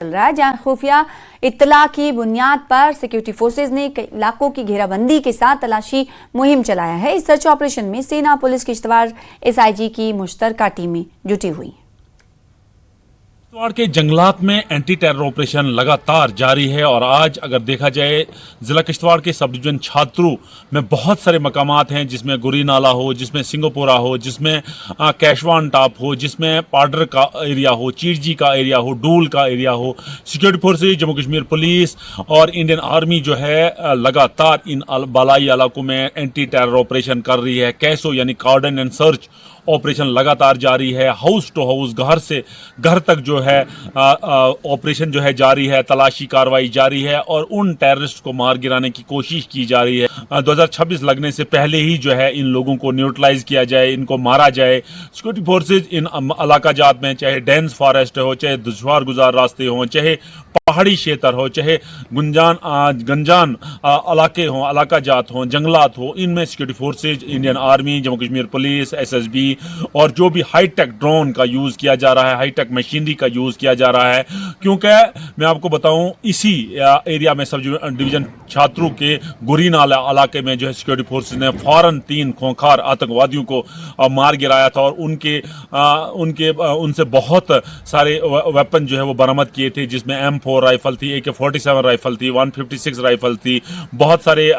चल रहा है, जहां खुफिया इत्तला की बुनियाद पर सिक्योरिटी फोर्सेज ने कई इलाकों की घेराबंदी के साथ तलाशी मुहिम चलाया है। इस सर्च ऑपरेशन में सेना, पुलिस, किश्तवाड़ एसआईजी की मुश्तरका टीमें जुटी हुई। किश्तवाड़ के जंगलात में एंटी टेरर ऑपरेशन लगातार जारी है और आज अगर देखा जाए जिला किश्तवाड़ के सब डिवीजन छात्रों में बहुत सारे मकामात हैं, जिसमें गुरी नाला हो, जिसमें सिंगोपुरा हो, जिसमें कैशवान टॉप हो, जिसमें पाडर का एरिया हो, चीरजी का एरिया हो, डूल का एरिया हो। Security forces, Jammu Kashmir police और इंडियन आर्मी जो है लगातार इन बालाई इलाकों में एंटी टेरर ऑपरेशन कर रही है। कैसो यानी कार्डन एंड सर्च ऑपरेशन लगातार जारी है। हाउस टू हाउस, घर से घर तक जो है ऑपरेशन जो है जारी है, तलाशी कार्रवाई जारी है और उन टेररिस्ट को मार गिराने की कोशिश की जा रही है। 2026 लगने से पहले ही जो है इन लोगों को न्यूट्रलाइज किया जाए, इनको मारा जाए। सिक्योरिटी फोर्सेज इन इलाका जात में, चाहे डेंस फॉरेस्ट हो, चाहे दुश्वार गुजार रास्ते हों, चाहे पहाड़ी क्षेत्र हो, चाहे गंजान इलाके हों, इलाका जात हों, जंगलात हो, इनमें security forces, Indian army, Jammu Kashmir police, SSB और जो भी हाईटेक ड्रोन का यूज किया जा रहा है, हाईटेक मशीनरी का यूज किया जा रहा है। क्योंकि मैं आपको बताऊं, इसी एरिया में सब डिवीजन छात्रों के गुरीनाला इलाके में जो है सिक्योरिटी फोर्सेज ने फौरन 3 खोंखार आतंकवादियों को मार गिराया था और उनसे बहुत सारे वेपन जो है वो बरामद किए थे, जिसमें M4 राइफल थी, AK-47 राइफल थी, 156 राइफल थी, बहुत सारे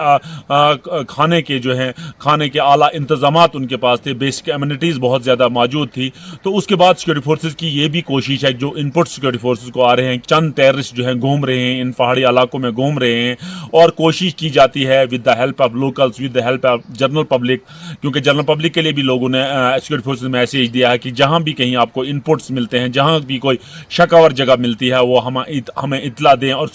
खाने के आला इंतजामात उनके पास थे, बेसिक एमिनिटीज बहुत ज्यादा मौजूद थी। तो उसके बाद सिक्योरिटी फोर्सेज की ये भी कोशिश है, जो इनपुट सिक्योरिटी फोर्सेज को आ रहे हैं, चंद टेररिस्ट जो हैं घूम रहे हैं, इन पहाड़ी इलाकों में घूम रहे हैं और कोशिश की जाती है with the help of locals, with the help of general public, क्योंकि जनरल पब्लिक के लिए भी लोगों ने सिक्योरिटी फोर्सेज में मैसेज दिया है कि जहां भी कहीं आपको इनपुट्स मिलते हैं, जहां भी कोई शकावर जगह मिलती है, वो हमें इतला दें। और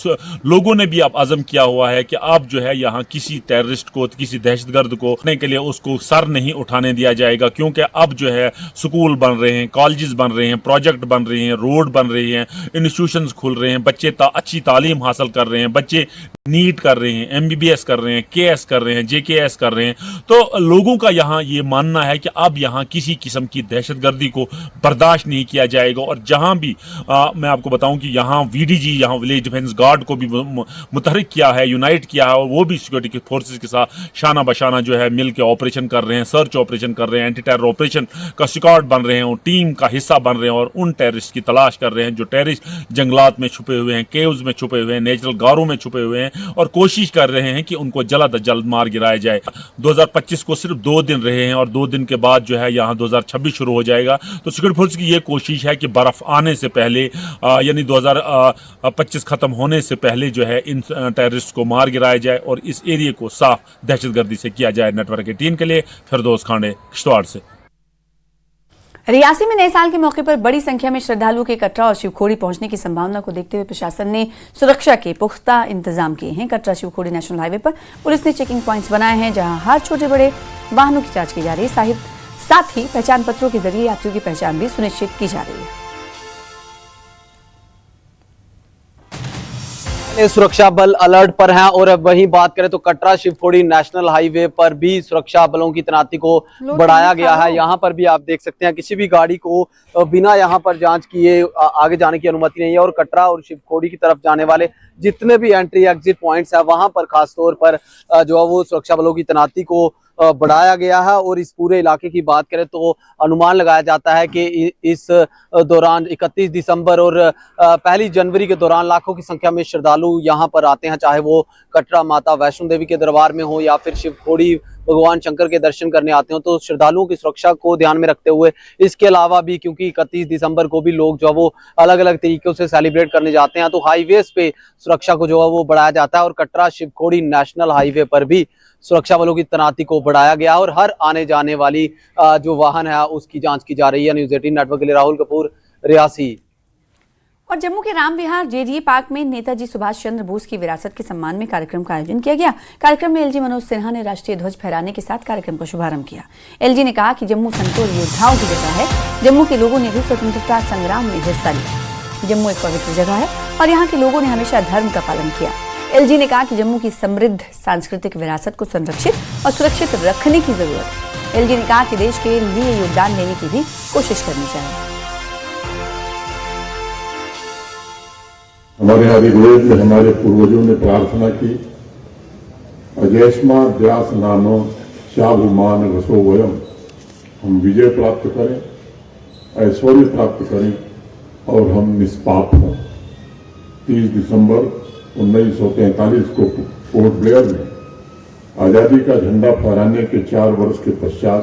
लोगों ने भी अब अज़म किया हुआ है कि अब जो है यहाँ किसी टेररिस्ट को, किसी दहशतगर्द को करने के लिए उसको सर नहीं उठाने दिया जाएगा, क्योंकि अब जो है स्कूल बन रहे हैं, कॉलेजेस बन रहे हैं, प्रोजेक्ट बन रहे हैं, रोड बन रही हैं, इंस्टीट्यूशंस खुल रहे हैं, बच्चे अच्छी तालीम हासिल कर रहे हैं, बच्चे नीट कर रहे हैं, MBBS कर रहे हैं, KS कर रहे हैं, JKS कर रहे हैं। तो लोगों का यहाँ ये मानना है कि अब यहाँ किसी किस्म की दहशतगर्दी को बर्दाश्त नहीं किया जाएगा। और जहाँ भी मैं आपको बताऊं कि यहाँ VDG, यहाँ विलेज डिफेंस गार्ड को भी मुतहरिक किया है, यूनाइट किया है और वो भी सिक्योरिटी फोर्सेज के साथ शाना बशाना जो है मिल के ऑपरेशन कर रहे हैं, सर्च ऑपरेशन कर रहे हैं, एंटी टेरर ऑपरेशन का स्क्वाड बन रहे हैं, टीम का हिस्सा बन रहे हैं और उन टेररिस्ट की तलाश कर रहे हैं जो टेररिस्ट जंगलात में छुपे हुए हैं, केव्स में छुपे हुए हैं, नेचुरल गारों में छुपे हुए हैं और कोशिश कर रहे हैं कि उनको जल्द अज जल्द मार गिराया जाए। 2025 को सिर्फ 2 दिन रहे हैं और 2 दिन के बाद जो है यहाँ 2026 शुरू हो जाएगा। तो सिक्योरिटी फोर्स की ये कोशिश है कि बर्फ आने से पहले यानी 2025 खत्म होने से पहले जो है इन टेररिस्ट को मार गिराया जाए और इस एरिया को साफ दहशतगर्दी से किया जाए। नेटवर्क 18 के लिए फिरदौस खांडे, किश्तवाड़ से। रियासी में नए साल के मौके पर बड़ी संख्या में श्रद्धालुओं के कटरा और शिवखोड़ी पहुंचने की संभावना को देखते हुए प्रशासन ने सुरक्षा के पुख्ता इंतजाम किए हैं। कटरा शिवखोड़ी नेशनल हाईवे पर पुलिस ने चेकिंग पॉइंट्स बनाए हैं, जहां हर छोटे बड़े वाहनों की जांच की जा रही है। साथ ही पहचान पत्रों के जरिए यात्रियों की पहचान भी सुनिश्चित की जा रही है। सुरक्षा बल अलर्ट पर हैं और अब वहीं बात करें तो कटरा शिवखोड़ी नेशनल हाईवे पर भी सुरक्षा बलों की तैनाती को बढ़ाया गया है। यहाँ पर भी आप देख सकते हैं किसी भी गाड़ी को बिना यहाँ पर जांच किए आगे जाने की अनुमति नहीं है और कटरा और शिवखोड़ी की तरफ जाने वाले जितने भी एंट्री एग्जिट पॉइंट्स है वहां पर खासतौर पर जो है वो सुरक्षा बलों की तैनाती को बढ़ाया गया है। और इस पूरे इलाके की बात करें तो अनुमान लगाया जाता है कि इस दौरान 31 दिसंबर और 1 जनवरी के दौरान लाखों की संख्या में श्रद्धालु यहाँ पर आते हैं, चाहे वो कटरा माता वैष्णो देवी के दरबार में हो या फिर शिवखोड़ी भगवान शंकर के दर्शन करने आते हो। तो श्रद्धालुओं की सुरक्षा को ध्यान में रखते हुए इसके अलावा भी, क्योंकि 31 दिसंबर को भी लोग जो है वो अलग अलग तरीकों से सेलिब्रेट करने जाते हैं, तो हाईवेज पे सुरक्षा को जो है वो बढ़ाया जाता है और कटरा शिवखोड़ी नेशनल हाईवे पर भी सुरक्षा बलों की तैनाती को बढ़ाया गया और हर आने जाने वाली जो वाहन है उसकी जांच की जा रही है। न्यूज़ 18 नेटवर्क के लिए राहुल कपूर, रियासी। और जम्मू के राम विहार JDA पार्क में नेताजी सुभाष चंद्र बोस की विरासत के सम्मान में कार्यक्रम का आयोजन किया गया। कार्यक्रम में LG मनोज सिन्हा ने राष्ट्रीय ध्वज फहराने के साथ कार्यक्रम का शुभारंभ किया। LG ने कहा कि जम्मू संतों और योद्धाओं की जगह है। जम्मू के लोगों ने भी स्वतंत्रता संग्राम में हिस्सा लिया। जम्मू एक पवित्र जगह है और यहाँ के लोगों ने हमेशा धर्म का पालन किया। LG ने कहा कि जम्मू की समृद्ध सांस्कृतिक विरासत को संरक्षित और सुरक्षित रखने की जरूरत है। LG ने कहा कि देश के लिए योगदान देने की भी कोशिश करनी चाहिए। हमारे यहाँ ऋग्वेद में हमारे पूर्वजों ने प्रार्थना की, अजैष्मा व्यास नाम चाभुमान रसो वयम, हम विजय प्राप्त करें, ऐश्वर्य प्राप्त करें और हम निष्पाप हों। 30 दिसंबर 1943 को पोर्ट ब्लेयर में आजादी का झंडा फहराने के 4 वर्ष के पश्चात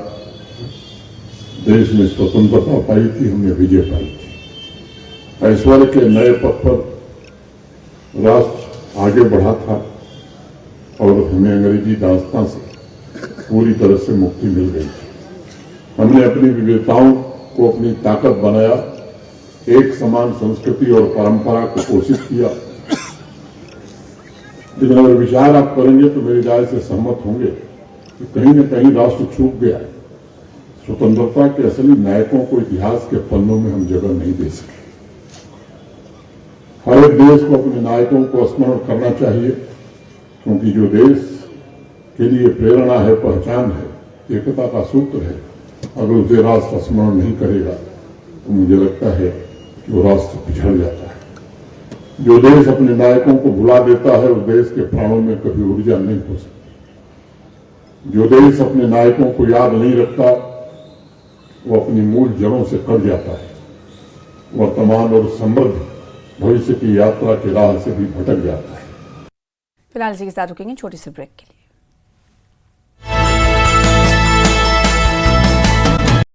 देश में स्वतंत्रता पाई थी, हमने विजय पाई थी। ऐश्वर्य के नए पथ पर राष्ट्र आगे बढ़ा था और हमें अंग्रेजी दास्तां से पूरी तरह से मुक्ति मिल गई थी। हमने अपनी विविधताओं को अपनी ताकत बनाया, एक समान संस्कृति और परंपरा को पोषित किया। लेकिन अगर विचार आप करेंगे तो मेरी राय से सहमत होंगे कि कहीं न कहीं राष्ट्र चूक गया है। स्वतंत्रता के असली नायकों को इतिहास के पन्नों में हम जगह नहीं दे सके। हर एक देश को अपने नायकों को स्मरण करना चाहिए, क्योंकि जो देश के लिए प्रेरणा है, पहचान है, एकता का सूत्र है, अगर उसे राष्ट्र स्मरण नहीं करेगा तो मुझे लगता है कि वो राष्ट्र पिछड़ जाता है। जो देश अपने नायकों को भुला देता है उस देश के प्राणों में कभी ऊर्जा नहीं हो सकती। जो देश अपने नायकों को याद नहीं रखता वो अपनी मूल जड़ों से कट जाता है, वर्तमान और समृद्ध भविष्य की यात्रा की राह से भी भटक जाता है। फिलहाल इसी के साथ रुकेंगे छोटे से ब्रेक के लिए।